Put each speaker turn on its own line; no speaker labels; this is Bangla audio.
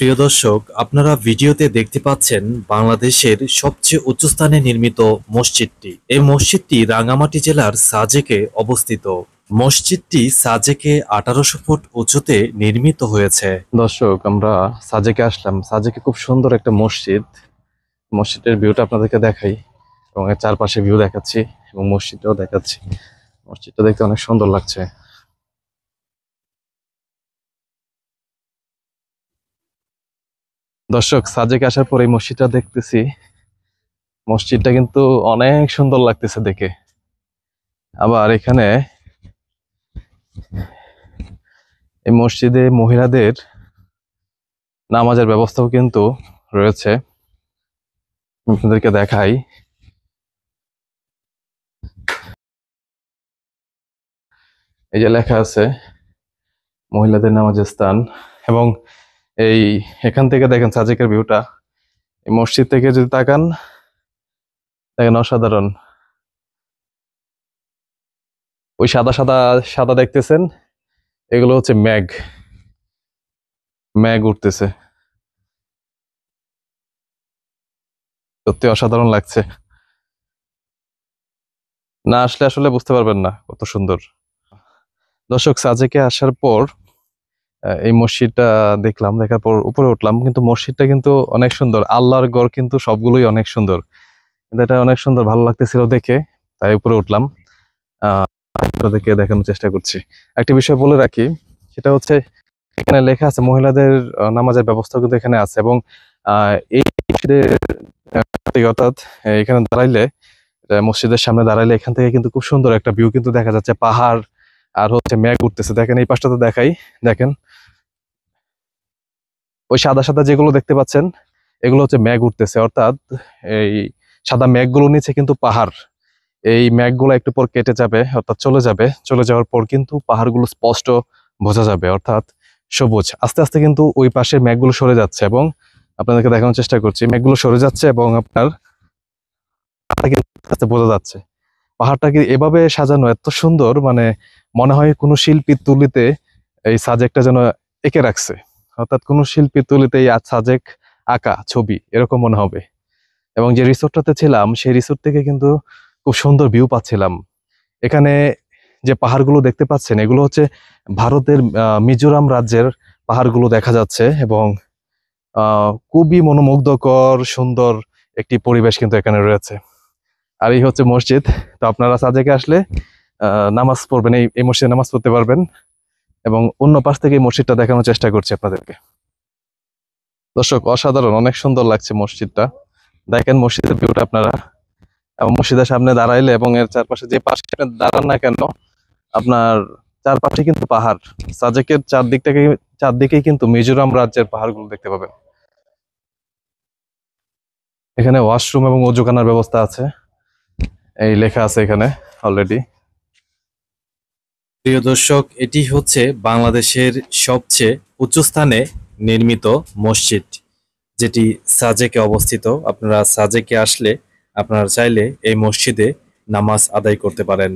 প্রিয় দর্শক, আপনারা ভিডিওতে দেখতে পাচ্ছেন বাংলাদেশের সবচেয়ে উঁচু স্থানে নির্মিত মসজিদটি। এই মসজিদটি রাঙ্গামাটি জেলার সাজেকে অবস্থিত। মসজিদটি সাজেকে 1800 ফুট উঁচুতে নির্মিত হয়েছে। দর্শক, আমরা সাজেকে আসলাম। সাজেকে খুব সুন্দর একটা মসজিদ। মসজিদের ভিউটা আপনাদেরকে দেখাই এবং এর চারপাশে ভিউ দেখাচ্ছি এবং মসজিদটাও দেখাচ্ছি। মসজিদটা দেখতে অনেক সুন্দর লাগছে। দর্শক, সাজেকে আসার পর এই মসজিদটা দেখতেছি। মসজিদটা কিন্তু অনেক সুন্দর লাগতেছে দেখে। আবার এখানে এই মসজিদে মহিলাদের নামাজের ব্যবস্থাও কিন্তু রয়েছে। আপনাদেরকে দেখাই। এই যে লেখা আছে মহিলাদের নামাজের স্থান। এবং এই এখান থেকে দেখেন সাজেকের ভিউটা। এই মসজিদ থেকে যদি তাকান, দেখেন অসাধারণ। ওই সাদা সাদা সাদা দেখতেছেন, এগুলো হচ্ছে মেঘ। মেঘ উঠতেছে, সত্যি অসাধারণ লাগছে। না আসলে আসলে বুঝতে পারবেন না কত সুন্দর। দর্শক, সাজেকে আসার পর এই মসজিদটা দেখলাম, দেখার পর উপরে উঠলাম। কিন্তু মসজিদটা কিন্তু অনেক সুন্দর। আল্লাহর ঘর কিন্তু সবগুলোই অনেক সুন্দর, কিন্তু এটা অনেক সুন্দর ভালো লাগতেছিল দেখে, তাই উপরে উঠলাম। আপনাদেরকে দেখানোর চেষ্টা করছি। একটা বিষয় বলে রাখি, সেটা হচ্ছে এখানে লেখা আছে মহিলাদের নামাজের ব্যবস্থা কিন্তু এখানে আছে। এবং এই মসজিদের অর্থাৎ এখানে দাঁড়াইলে, মসজিদের সামনে দাঁড়াইলে এখান থেকে কিন্তু খুব সুন্দর একটা ভিউ কিন্তু দেখা যাচ্ছে। পাহাড় আর হচ্ছে মেঘ উঠতেছে। দেখেন এই পাশটাতে দেখাই, দেখেন ওই সাদা সাদা যেগুলো দেখতে পাচ্ছেন, এগুলো হচ্ছে মেঘ উঠতেছে। অর্থাৎ এই সাদা মেঘগুলো নিচে কিন্তু পাহাড়। এই মেঘগুলো একটু পর কেটে যাবে, অর্থাৎ চলে যাবে। চলে যাওয়ার পর কিন্তু পাহাড়গুলো স্পষ্ট বোঝা যাবে, অর্থাৎ সবুজ। আস্তে আস্তে কিন্তু ওই পাশে মেঘগুলো সরে যাচ্ছে এবং আপনাদেরকে দেখানোর চেষ্টা করছি। মেঘগুলো সরে যাচ্ছে এবং আপনার আস্তে বোঝা যাচ্ছে পাহাড়টাকে এভাবে সাজানো এত সুন্দর, মানে মনে হয় কোনো শিল্পীর তুলিতে এই সাজেকটা যেন এঁকে রাখছে। অর্থাৎ কোনো শিল্পীর তুলিতে এই সাজেক আঁকা ছবি এরকম মনে হবে। এবং যে রিসোর্টটাতে ছিলাম, সেই রিসোর্ট থেকে কিন্তু খুব সুন্দর ভিউ পাচ্ছিলাম। এখানে যে পাহাড়গুলো দেখতে পাচ্ছেন, এগুলো হচ্ছে ভারতের মিজোরাম রাজ্যের পাহাড়গুলো দেখা যাচ্ছে। এবং খুবই মনোমুগ্ধকর সুন্দর একটি পরিবেশ কিন্তু এখানে রয়েছে। আর এই হচ্ছে মসজিদ। তো আপনারা সাজেকে আসলে নামাজ পড়বেন, এই এই মসজিদে নামাজ পড়তে পারবেন। এবং অন্য পাশ থেকে এই মসজিদটা দেখানোর চেষ্টা করছি আপনাদেরকে। দর্শক, অসাধারণ, অনেক সুন্দর লাগছে মসজিদটা। দেখেন মসজিদের ভিউটা আপনারা। এবং মসজিদের সামনে দাঁড়াইলে এবং এর চারপাশে যে পাশে দাঁড়ান না কেন, আপনার চারপাশে কিন্তু পাহাড়। সাজেকের চারদিকেই কিন্তু মিজোরাম রাজ্যের পাহাড়গুলো দেখতে পাবেন। এখানে ওয়াশরুম এবং অজুখানার ব্যবস্থা আছে, এই লেখা আছে এখানে অলরেডি। প্রিয় দর্শক, এটি হচ্ছে বাংলাদেশের সবচেয়ে উঁচু স্থানে নির্মিত মসজিদ, যেটি সাজেকে অবস্থিত। আপনারা সাজেকে আসলে আপনারা চাইলে এই মসজিদে নামাজ আদায় করতে পারেন।